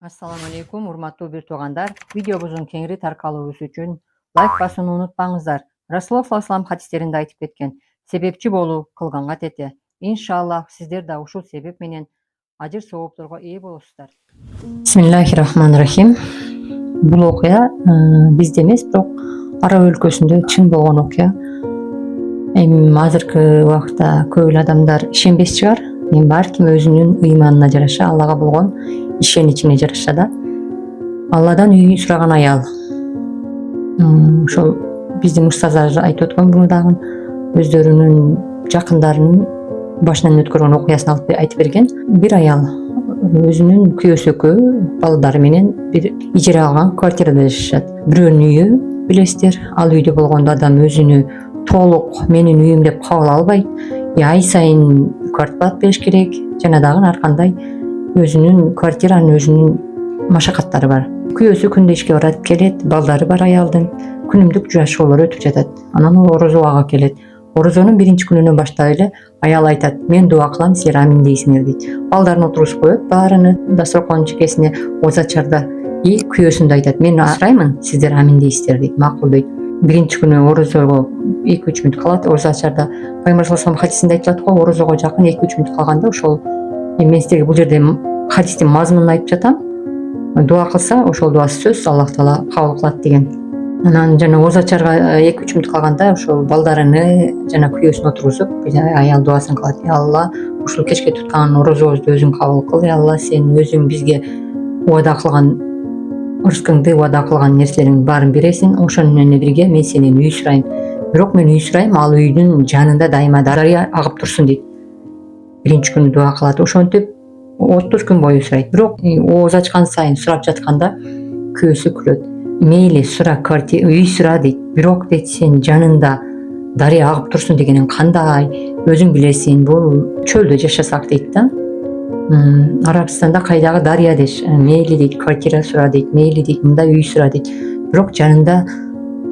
Assalamu alaikum, урматтуу бир туугандар. Видеобуздун кеңири таркалуубуз үчүн лайк басууну унутпаңыздар. Расулуллах саллаллаху алейхи вассалам хадистеринде айтып кеткен: себепчи болуу кылганга тете. Иншаллах сиздер да ушул себеп менен ажыр соопторго ээ болосуздар. Бисмиллахи рахманир рахим. Бул окуя бизде эмес, бирок араб өлкөсүндө чын болгон окуя. Эми азыркы убакта көп эле адамдар ишенбес чыгар. Бар ким өзүнүн ыйманына жараша, Аллага болгон ишеничине жараша да Алладан үй сураган аял. Ошол биздин устаздар айтып өткөн буну дагы өздөрүнүн жакындарынын башынан өткөргөн окуясын алып айтып берген. Бир аял өзүнүн күйөөсү экөө балдары менен бир ижара алган квартирада жашашат. Бирөөнүн үйү билесиздер, ал үйдө болгондо адам өзүнү толук менин үйүм деп кабыл албайт. Ай сайын квартплата бериш керек, жана дагы ар кандай өзүнүн квартиранын өзүнүн машакаттары бар. Күйөөсү күндө ишке барат, келет, балдары бар аялдын, күнүмдүк жашоолору өтүп жатат. Анан ол орозого келет. Орозонун биринчи күнүнөн баштап эле аял айтат: мен дуа кылам, силер амин дейсиңер дейт. Балдарын отургузуп коет, баарыны дасторкондун чекесине озачарда. Күйөөсүн да айтат: мен сураймын, сиздер амин дейсиздер дейт. Макул дейт. Биринчи күнү орозого 2-3 мүнөт калат. Озачарда Пайгамбар саллаллаху алейхи хадисинде айтылат го, орозого жакын 2-3 мүнөт калганда ошол мен силерге бул жерде хадистин мазмунун айтып жатам. Дуа кылса, ошол дуасы сөзсүз Аллах таала кабыл кылат деген. Анан жана озачарга 2-3 мүнөт калганда ошол балдарыны жана күйөөсүн отургузуп аял дуасын кылат: Алла, ушул кечке туткан орозобузду өзүң кабыл кыл. Алла, сен өзүң бизге убада кылган рызкыңды, убада кылган нерселериңдин баарын бересиң. Ошону менен бирге мен сенен үй сурайм. Бирок мен үй сурайм, ал үйдүн жанында дайыма дарыя агып турсун дейт. Биринчи күнү дуа кылат. Ошентип 30 күн бою сурайт. Бирок ооз ачкан сайын сурап жатканда күйөөсү күлөт: мейли сура, үй сура дейт. Бирок дейт, сен жанында дарыя агып турсун дегениң кандай? Өзүң билесиң, бул чөлдө жашасак дейт да. Арабстанда кайдагы дарыя деш. Мейли дейт, квартира сура дейт, мейли дейт, мындай үй сура дейт. Бирок жанында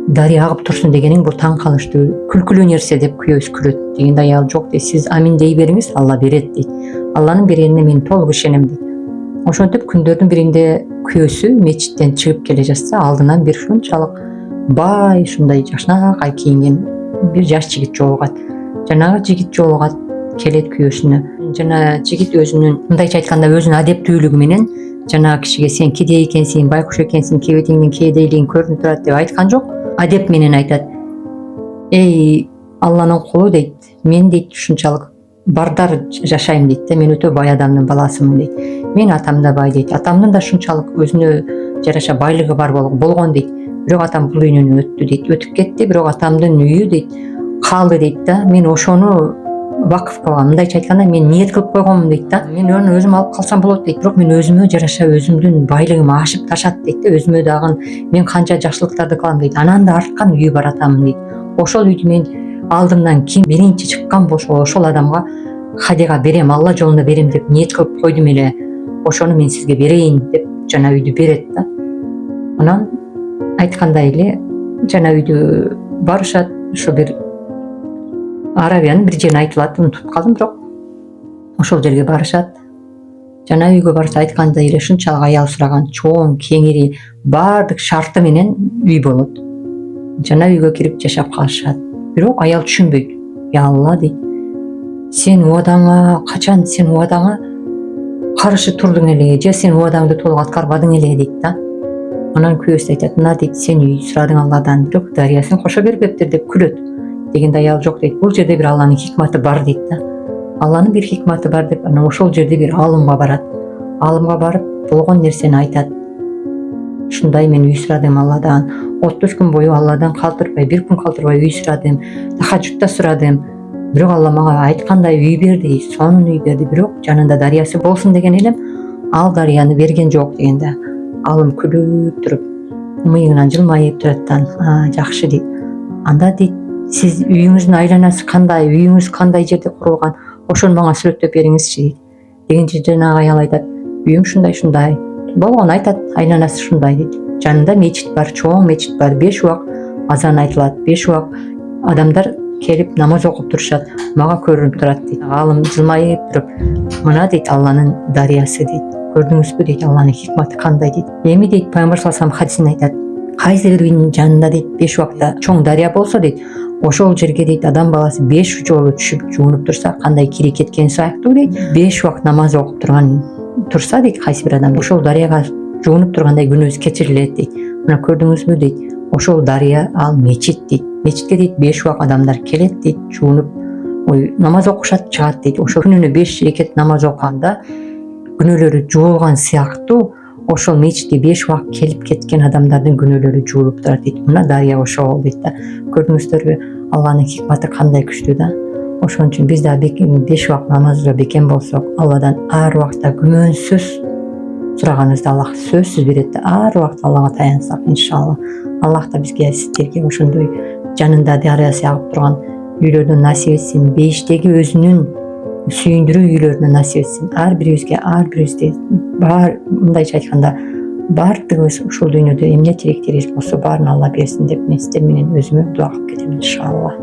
дарыя агып турсун дегениң бул таң калыштуу, күлкүлүү нерсе деп күйөөсү күлөт. Дегенде аял: жок дейт, сиз амин дей бериңиз, Алла берет дейт. Алланын бергенине мен толук ишенем дейт. Ошентип күндөрдүн биринде күйөөсү мечиттен чыгып келе жатса, алдынан бир шунчалык бай, ушундай жакшынакай кийинген бир жаш жигит жолугат. Жанагы жигит жолугат, келет күйөөсүнө. Жана жигит өзүнүн, мындайча айтканда, өзүнүн адептүүлүгү менен жанагы кишиге: сен кедей экенсиң, байкуш экенсиң, кебетиңдин кедейлигиң көрүнүп турат деп айткан жок. Адеп менен айтат: эй Алланын кулу дейт, мен дейт ушунчалык бардар жашайм дейт да, мен өтө бай адамдын баласымын дейт. Мен атам да бай дейт, атамдын да ушунчалык өзүнө жараша байлыгы бар болгон дейт. Бирок атам бул үйүнөн өттү дейт, өтүп кетти, бирок атамдын үйү дейт калды дейт да. Мен ошону вакыф кылгам, мындайча айтканда мен ниет кылып койгонмун дейт да. Мен аны өзүм алып калсам болот дейт, бирок мен өзүмө жараша өзүмдүн байлыгым ашып ташат дейт да. Өзүмө дагы мен канча жакшылыктарды кылам дейт. Анан да арткан үйү бар атамдын дейт. Ошол үйдү мен алдымдан ким биринчи чыккан болсо ошол адамга хадига берем, Алла жолунда берем деп ниет кылып койдум эле. Ошону мен сизге берейин деп жана үйдү берет да. Анан айткандай эле жана үйдү барышат. Ошо бир Арабиянын бир жерин айтылат, унутуп калдым, бирок ошол жерге барышат. Жана үйгө барса айткандай эле ушунчалык аял сураган чоң, кеңири, баардык шарты менен үй болот. Жана үйгө кирип жашап калышат. Бирок аял түшүнбөйт. Я Алла дейт, сен убадаңа качан, сен убадаңа каршы турдуң эле, же сен убадаңды толук аткарбадың эле дейт да. Анан күйөөсү айтат: мына дейт, сен үй сурадың Алладан, бирок дарыясын кошо бербептир деп күлөт. Дегенде аял: жок дейт, бул жерде бир Алланын хикматы бар дейт да. Алланын бир хикматы бар деп, анан ошол жерде бир алымга барат. Алымга барып болгон нерсени айтат. Ушундай мен үй сурадым Алладан, 30 күн бою Алладан калтырбай, бир күн калтырбай үй сурадым, тахажжудта сурадым. Бирок Алла мага айткандай үй берди, сонун үй берди, бирок жанында дарыясы болсун деген элем, ал дарыяны берген жок дегенде алым күлүп туруп, мыйыгынан жылмайып турат да. Жакшы дейт. Анда дейт, сиз үйүңүздүн айланасы кандай, үйүңүз кандай жерде курулган, ошону мага сүрөттөп бериңизчи дейт. Дегенче жанагы аял айтат: үйүм ушундай болгон, айтат, айланасы ушундай дейт. Жанында мечит бар, чоң мечит бар, 5 убак азан айтылат, 5 убак адамдар келип намаз окуп турушат, мага көрүнүп турат дейт. Алым жылмайып туруп: мына дейт Алланын дарыясы дейт. Көрдүңүзбү дейт, Алланын хикматы кандай дейт. Эми дейт пайгамбар саллаллаху алейхи хадисинде айтат, кайсы бир үйдүн жанында дейт 5 убакта чоң дарыя болсо дейт, ошол жерге дейт адам баласы 5 жолу түшүп жуунуп турса кандай кири кеткен сыяктуу дейт. 5 убакыт намаз окуп турса дейт кайсы бир адам ошол дарыяга жуунуп тургандай күнөөсү кечирилет дейт. Мына көрдүңүзбү дейт, ошол дарыя ал мечит дейт. Мечитке дейт 5 убак адамдар келет дейт, жуунуп намаз окушат, чыгат дейт. Ошол күнүнө 5 рекет намаз окуганда күнөөлөрү жуулган сыяктуу ошол мечитке 5 убак келип кеткен адамдардын күнөөлөрү жуулуп турат дейт. Мына дарыя ошол дейт да. Көрдүңүздөрбү, Алланын хикматы кандай күчтүү да. Ошон үчүн биз да 5 убак намазга бекем болсок, Алладан ар убакта күмөнсүз сураганыбызды Аллах сөзсүз берет да. Ар убакта Аллага таянсак, иншалла, Аллах да бизге сиздерге ошондой жанында дарыясы агып турган үйлөрдөн насип этсин, бейиштеги өзүнүн сүйүндүрүү үйлөрүнө насип этсин. Ар бирибизде бар, мындайча айтканда, баардыгыбыз ушул дүйнөдө эмне тилектерибиз болсо баарын Алла берсин деп мен сиздер менен өзүмө дуа кылып кетем, иншалла.